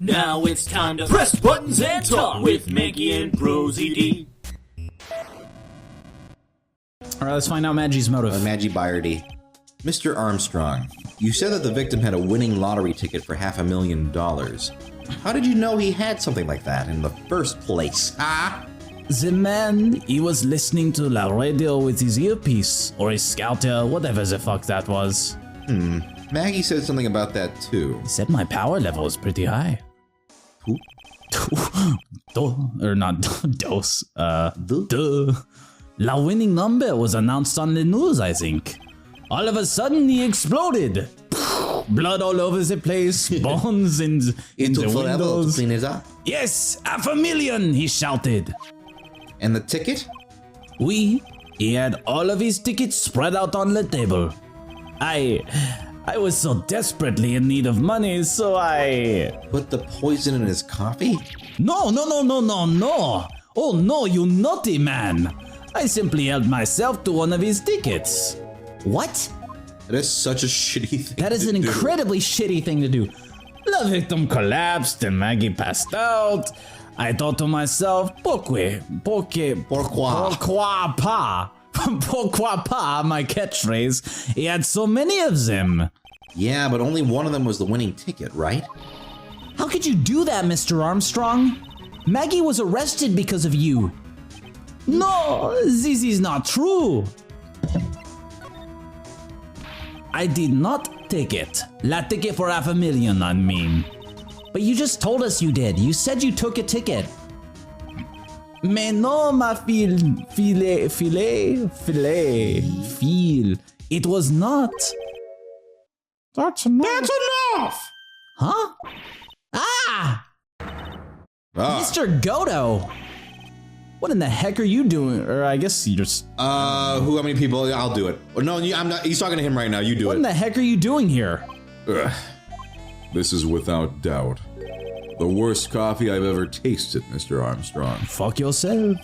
Now it's time to press buttons and talk with Manky and ProZD. Alright, let's find out Maggie's motive. Maggie Byerdy. Mr. Armstrong, you said that the victim had a winning lottery ticket for $500,000. How did you know he had something like that in the first place, huh? The man, he was listening to la radio with his earpiece, or his scouter, whatever the fuck that was. Maggie said something about that too. He said my power level is pretty high. Who? Or not dose. Duh. La winning number was announced on the news, I think. All of a sudden, he exploded. Blood all over the place, bones in the windows. To clean it up. Yes, $500,000, he shouted. And the ticket? He had all of his tickets spread out on the table. I was so desperately in need of money, so I... Put the poison in his coffee? No. Oh no, you naughty man. I simply held myself to one of his tickets. What? That is such a shitty thing. That is an incredibly shitty thing to do. The victim collapsed and Maggie passed out. I thought to myself, pourquoi pas, my catchphrase. He had so many of them. Yeah, but only one of them was the winning ticket, right? How could you do that, Mr. Armstrong? Maggie was arrested because of you. No, this is not true. I did not take it. La ticket for $500,000, I mean. But you just told us you did. You said you took a ticket. Mais non, ma fille. It was not. That's enough. Huh? Ah! Mr. Godo! What in the heck are you doing? Or I guess you just... How many people? I'll do it. Oh, no, I'm not. He's talking to him right now. You do it. What in the heck are you doing here? Ugh. This is without doubt the worst coffee I've ever tasted, Mr. Armstrong. Fuck yourself.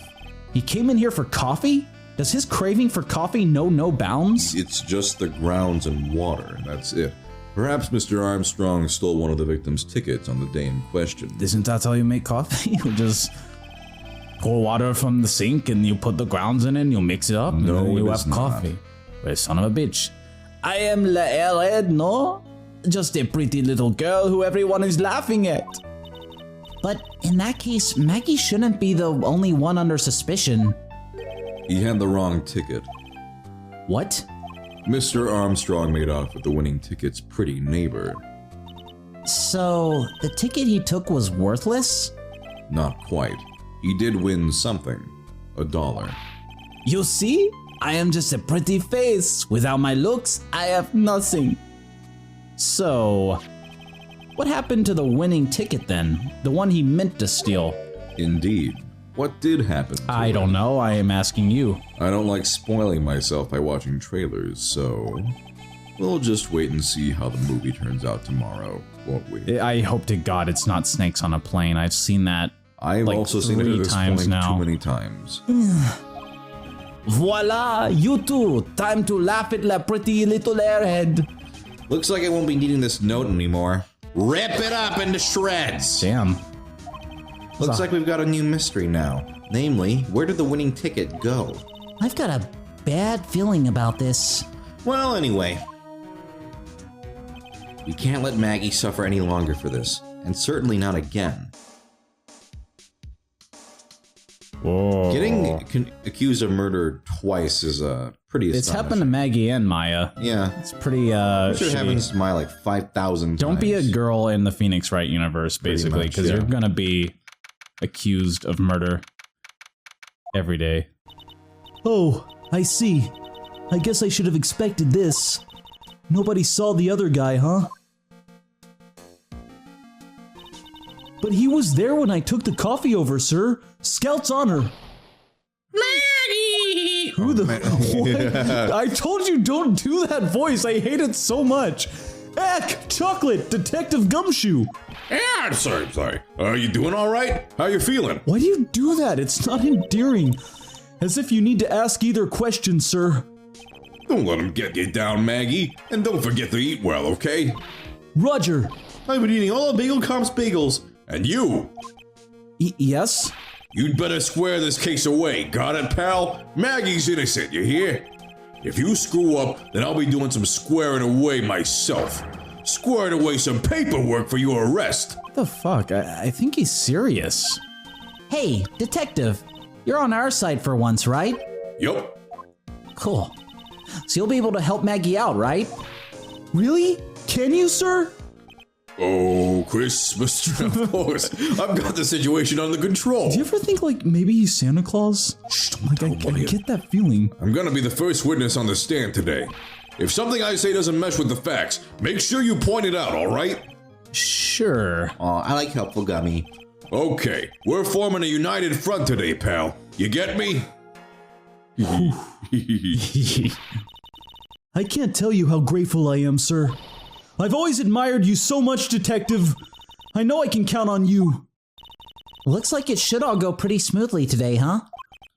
He came in here for coffee? Does his craving for coffee know no bounds? It's just the grounds and water, that's it. Perhaps Mr. Armstrong stole one of the victim's tickets on the day in question. Isn't that how you make coffee? You just pour water from the sink and you put the grounds in it and you mix it up and No, then you it have is not. coffee. Well, son of a bitch. I am la airhead, no? Just a pretty little girl who everyone is laughing at. But in that case, Maggie shouldn't be the only one under suspicion. He had the wrong ticket. What? Mr. Armstrong made off with the winning ticket's pretty neighbor. So, the ticket he took was worthless? Not quite. He did win something. $1. You see? I am just a pretty face. Without my looks, I have nothing. So, what happened to the winning ticket then? The one he meant to steal? Indeed. What did happen to I it? don't know, I am asking you. I don't like spoiling myself by watching trailers, so we'll just wait and see how the movie turns out tomorrow, won't we? I hope to God it's not snakes on a plane. I've seen that. I've like also seen it 3 at this times point now. too many times. Voila, you two. Time to laugh at la pretty little airhead. Looks like I won't be needing this note anymore. Rip it up into shreds! Damn. Looks like we've got a new mystery now. Namely, where did the winning ticket go? I've got a bad feeling about this. Well, anyway. We can't let Maggie suffer any longer for this, and certainly not again. Whoa. Getting accused of murder twice is pretty astonishing. It's happened to Maggie and Maya. Yeah. It's pretty I'm sure it shitty. happens to Maya like 5,000 times. Don't be a girl in the Phoenix Wright universe, Pretty basically, much, because yeah. you're gonna be accused of murder every day. Oh, I see. I guess I should have expected this. Nobody saw the other guy, huh? But he was there when I took the coffee over, sir. Scout's honor. Maggie! Who the... What? I told you don't do that voice. I hate it so much. Eck! Chocolate! Detective Gumshoe! Yeah, sorry. Are you doing all right? How you feeling? Why do you do that? It's not endearing. As if you need to ask either question, sir. Don't let him get you down, Maggie. And don't forget to eat well, okay? Roger. I've been eating all the Bagel Comp's bagels. And you! Yes? You'd better square this case away, got it, pal? Maggie's innocent, you hear? If you screw up, then I'll be doing some squaring away myself. Squaring away some paperwork for your arrest. What the fuck? I think he's serious. Hey, detective. You're on our side for once, right? Yup. Cool. So you'll be able to help Maggie out, right? Really? Can you, sir? Oh, Christmas, of course. I've got the situation under control. Do you ever think, like, maybe he's Santa Claus? Like, I get that feeling. I'm gonna be the first witness on the stand today. If something I say doesn't mesh with the facts, make sure you point it out, alright? Sure. Aw, I like helpful Gummy. Okay, we're forming a united front today, pal. You get me? I can't tell you how grateful I am, sir. I've always admired you so much, detective. I know I can count on you. Looks like it should all go pretty smoothly today, huh?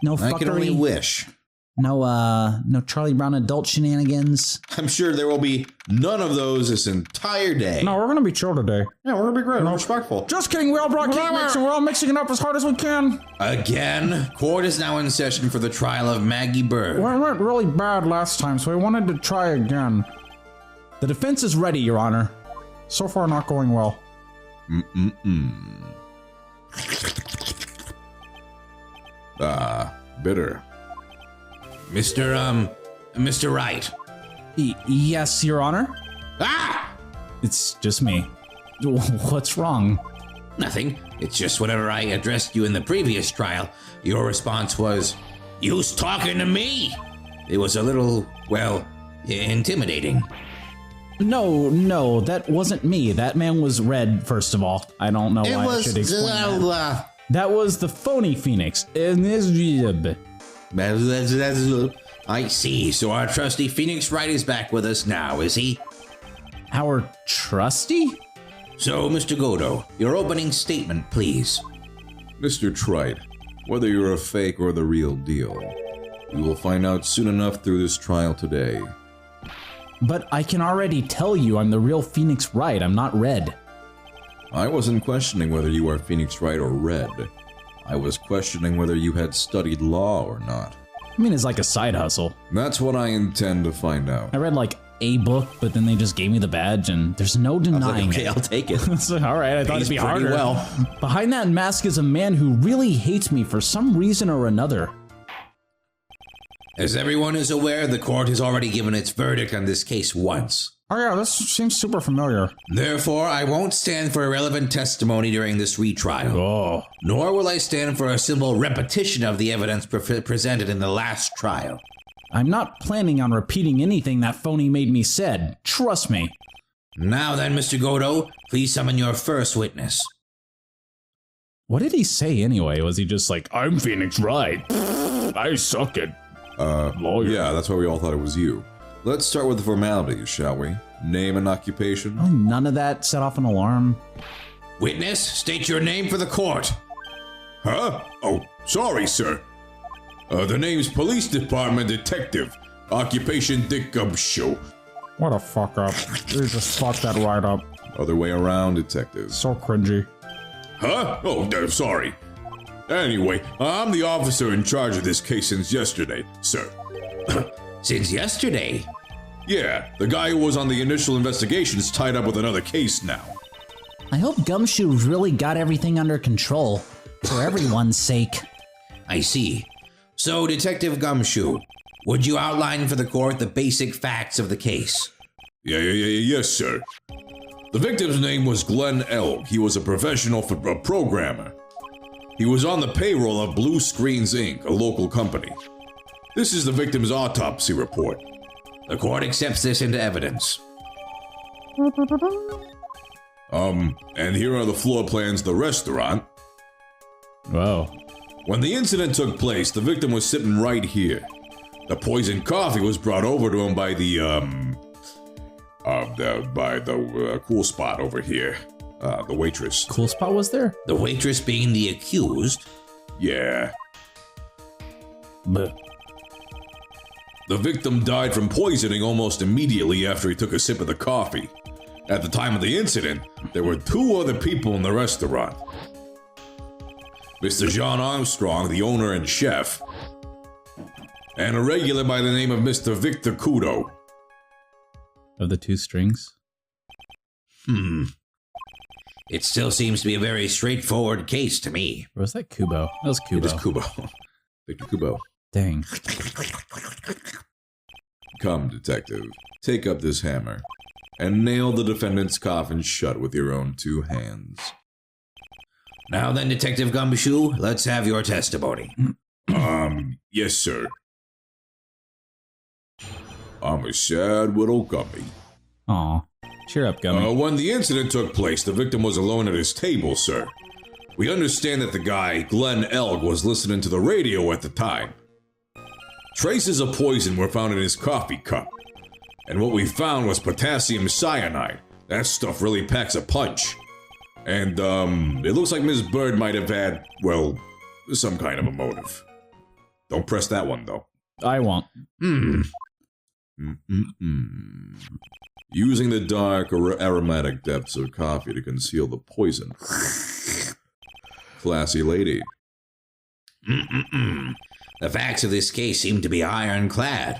No fuckery. I can only wish. No Charlie Brown adult shenanigans. I'm sure there will be none of those this entire day. No, we're gonna be chill today. Yeah, we're gonna be great. Respectful. Just kidding, we all brought cake mix and we're all mixing it up as hard as we can. Again, court is now in session for the trial of Maggie Bird. Well, it went really bad last time, so we wanted to try again. The defense is ready, Your Honor. So far, not going well. Bitter. Mr. Wright. Yes, Your Honor? Ah! It's just me. What's wrong? Nothing. It's just whenever I addressed you in the previous trial, your response was, "You's talking to me." It was a little, well, intimidating. No, that wasn't me. That man was red, first of all. I don't know why I should explain that. That was the phony Phoenix. I see. So our trusty Phoenix Wright is back with us now, is he? Our trusty? So, Mr. Godo, your opening statement, please. Mr. Trite, whether you're a fake or the real deal, we will find out soon enough through this trial today. But I can already tell you I'm the real Phoenix Wright. I'm not red. I wasn't questioning whether you are Phoenix Wright or red. I was questioning whether you had studied law or not. I mean, it's like a side hustle. That's what I intend to find out. I read like a book, but then they just gave me the badge, and there's no denying Okay, it. I'll take it. So, all right, I thought it'd be Pays pretty harder. well. Behind that mask is a man who really hates me for some reason or another. As everyone is aware, the court has already given its verdict on this case once. Oh yeah, this seems super familiar. Therefore, I won't stand for irrelevant testimony during this retrial. Oh. Nor will I stand for a simple repetition of the evidence presented in the last trial. I'm not planning on repeating anything that phony made me said. Trust me. Now then, Mr. Godo, please summon your first witness. What did he say anyway? Was he just like, I'm Phoenix Wright. I suck at lawyer. Yeah, that's why we all thought it was you. Let's start with the formalities, shall we? Name and occupation? Oh, none of that set off an alarm. Witness, state your name for the court. Huh? Oh, sorry, sir. The name's Police Department Detective. Occupation Dick Gumshoe. What a fuck up. You just fucked that right up. Other way around, detective. So cringy. Huh? Oh, sorry. Anyway, I'm the officer in charge of this case since yesterday, sir. Since yesterday? Yeah, the guy who was on the initial investigation is tied up with another case now. I hope Gumshoe's really got everything under control. For everyone's sake. I see. So, Detective Gumshoe, would you outline for the court the basic facts of the case? Yes, sir. The victim's name was Glenn Elg. He was a professional programmer. He was on the payroll of Blue Screens Inc., a local company. This is the victim's autopsy report. The court accepts this into evidence. And here are the floor plans of the restaurant. Whoa. When the incident took place, the victim was sitting right here. The poisoned coffee was brought over to him by the cool spot over here. The waitress. Cool spot was there? The waitress being the accused. Yeah. Bleh. The victim died from poisoning almost immediately after he took a sip of the coffee. At the time of the incident, there were 2 other people in the restaurant. Mr. John Armstrong, the owner and chef, and a regular by the name of Mr. Victor Kudo. Of the 2 strings? It still seems to be a very straightforward case to me. Or was that Kubo? That was Kubo. It is Kubo. Victor Kubo. Dang. Come, detective, take up this hammer and nail the defendant's coffin shut with your own 2 hands. Now then, Detective Gumshoe, let's have your testimony. Yes, sir. I'm a sad little gummy. Aw. Cheer up, Gummy. When the incident took place, the victim was alone at his table, sir. We understand that the guy, Glenn Elg, was listening to the radio at the time. Traces of poison were found in his coffee cup. And what we found was potassium cyanide. That stuff really packs a punch. And, it looks like Ms. Bird might have had, well, some kind of a motive. Don't press that one, though. I won't. Using the dark or aromatic depths of coffee to conceal the poison. Classy lady. The facts of this case seem to be ironclad.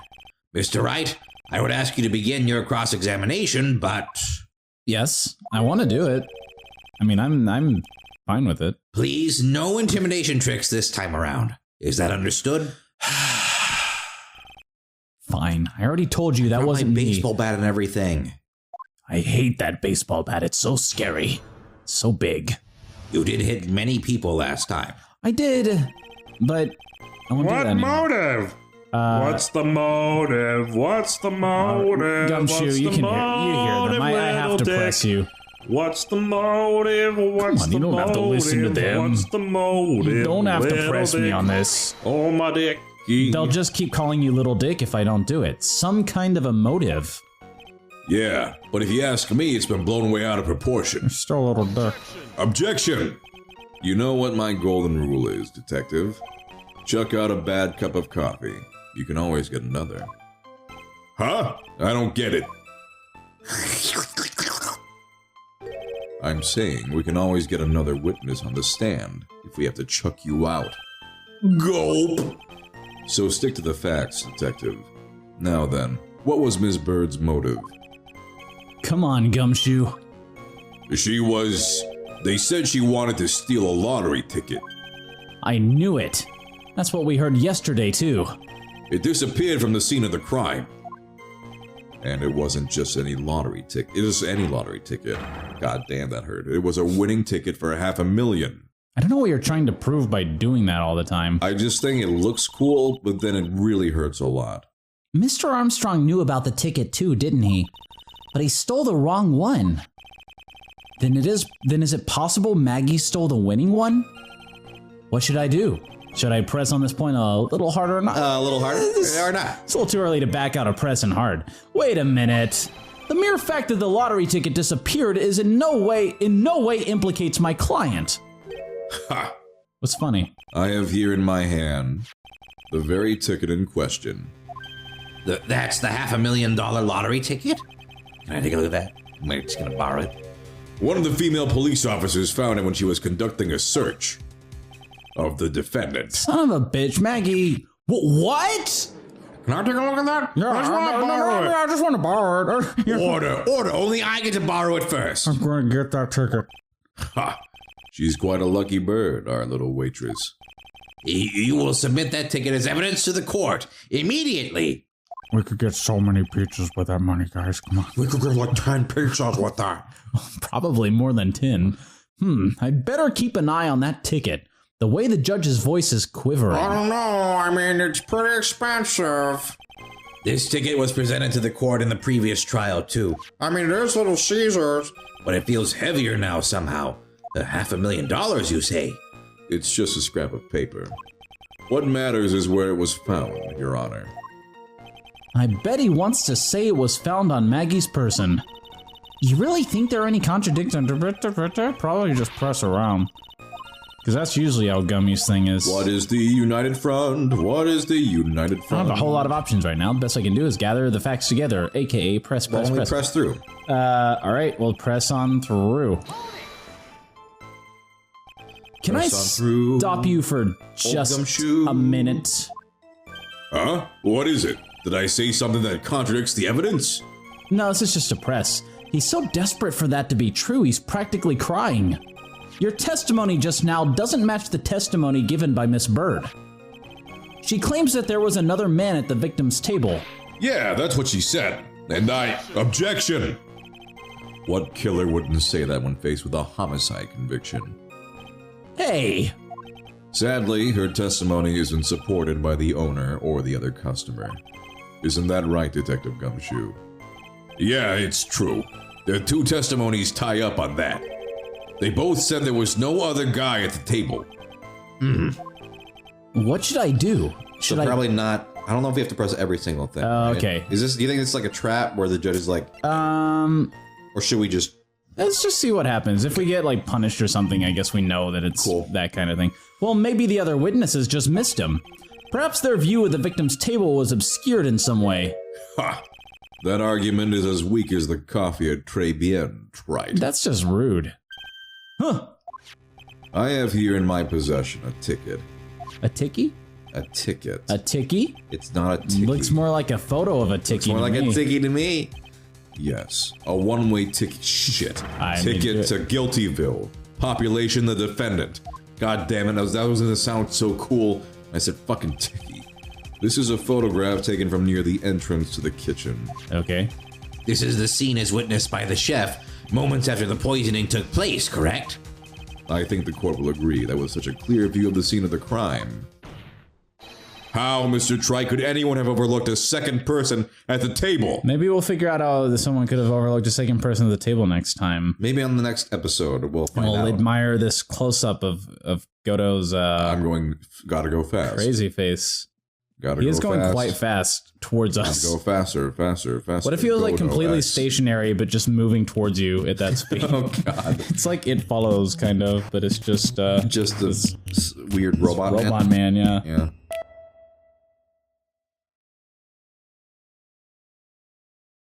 Mr. Wright, I would ask you to begin your cross-examination, but... Yes, I want to do it. I mean, I'm fine with it. Please, no intimidation tricks this time around. Is that understood? Fine. I already told you that wasn't me. Baseball bat and everything. I hate that baseball bat. It's so scary. It's so big. You did hit many people last time. I did, but I won't do that anymore. Motive? What's the motive? What's the motive? Gumshoe, you can hear them. I have to press you. What's the motive? What's Come on, you don't have to listen to them. What's the motive? You don't have to press me on this. Oh, my dick. They'll just keep calling you Little Dick if I don't do it. Some kind of a motive. Yeah, but if you ask me, it's been blown way out of proportion. Still a Little Dick. Objection! You know what my golden rule is, detective? Chuck out a bad cup of coffee. You can always get another. Huh? I don't get it. I'm saying we can always get another witness on the stand if we have to chuck you out. Gulp! So stick to the facts, detective. Now then, what was Ms. Bird's motive? Come on, Gumshoe. They said she wanted to steal a lottery ticket. I knew it. That's what we heard yesterday, too. It disappeared from the scene of the crime. And it wasn't just any lottery ticket. It was any lottery ticket. God damn, that hurt. It was a winning ticket for $500,000. I don't know what you're trying to prove by doing that all the time. I just think it looks cool, but then it really hurts a lot. Mr. Armstrong knew about the ticket too, didn't he? But he stole the wrong one. Then is it possible Maggie stole the winning one? What should I do? Should I press on this point a little harder or not? A little harder or not? It's a little too early to back out of pressing hard. Wait a minute. The mere fact that the lottery ticket disappeared is in no way implicates my client. Ha! What's funny? I have here in my hand the very ticket in question. That's the $500,000 lottery ticket? Can I take a look at that? I'm just gonna borrow it. One of the female police officers found it when she was conducting a search of the defendant. Son of a bitch, Maggie. What? Can I take a look at that? Yeah, I just want to borrow it. Order. Only I get to borrow it first. I'm going to get that ticket. Ha! She's quite a lucky bird, our little waitress. You will submit that ticket as evidence to the court immediately. We could get so many pizzas with that money, guys. Come on. We could get like 10 pizzas with that. Probably more than 10. I'd better keep an eye on that ticket. The way the judge's voice is quivering. I don't know. I mean, it's pretty expensive. This ticket was presented to the court in the previous trial, too. I mean, there's Little Caesars. But it feels heavier now somehow. The $500,000, you say? It's just a scrap of paper. What matters is where it was found, Your Honor. I bet he wants to say it was found on Maggie's person. You really think there are any contradictions? Probably just press around. Because that's usually how Gummy's thing is. What is the United Front? What is the United I don't Front? have a whole lot of options right now. The best I can do is gather the facts together, aka press. Only press through. All right, we'll press on through. Can I stop you for just a minute? Huh? What is it? Did I say something that contradicts the evidence? No, this is just a press. He's so desperate for that to be true, he's practically crying. Your testimony just now doesn't match the testimony given by Miss Bird. She claims that there was another man at the victim's table. Yeah, that's what she said. And I... Objection! What killer wouldn't say that when faced with a homicide conviction? Hey! Sadly, her testimony isn't supported by the owner or the other customer. Isn't that right, Detective Gumshoe? Yeah, it's true. Their two testimonies tie up on that. They both said there was no other guy at the table. What should I do? Should I probably not. I don't know if you have to press every single thing. Okay. Is this? Do you think it's like a trap where the judge is like, or should we just? Let's just see what happens. If we get like punished or something, I guess we know that it's that kind of thing. Well, maybe the other witnesses just missed him. Perhaps their view of the victim's table was obscured in some way. Ha! That argument is as weak as the coffee at Tribulations, right? That's just rude. Huh. I have here in my possession a ticket. A Ticky? A ticket. A Ticky? It's not a ticky. Looks more like a photo of a Ticky. More like a ticky to me. Yes, a one-way ticket. Shit. Ticket to Guiltyville. Population the defendant. God damn it, that was gonna sound so cool. I said fucking Ticky. This is a photograph taken from near the entrance to the kitchen. Okay. This is the scene as witnessed by the chef moments after the poisoning took place, correct? I think the court will agree that was such a clear view of the scene of the crime. How, Mr. Trike, could anyone have overlooked a second person at the table? Maybe we'll figure out how someone could have overlooked a second person at the table next time. Maybe on the next episode we'll find out. We'll admire this close-up of Goto's gotta go fast. Crazy face. He is going quite fast towards us. Go faster, faster, faster. What if he was like completely stationary, but just moving towards you at that speed? Oh god! It's like It Follows, kind of, but it's just this weird robot man. Yeah. Yeah.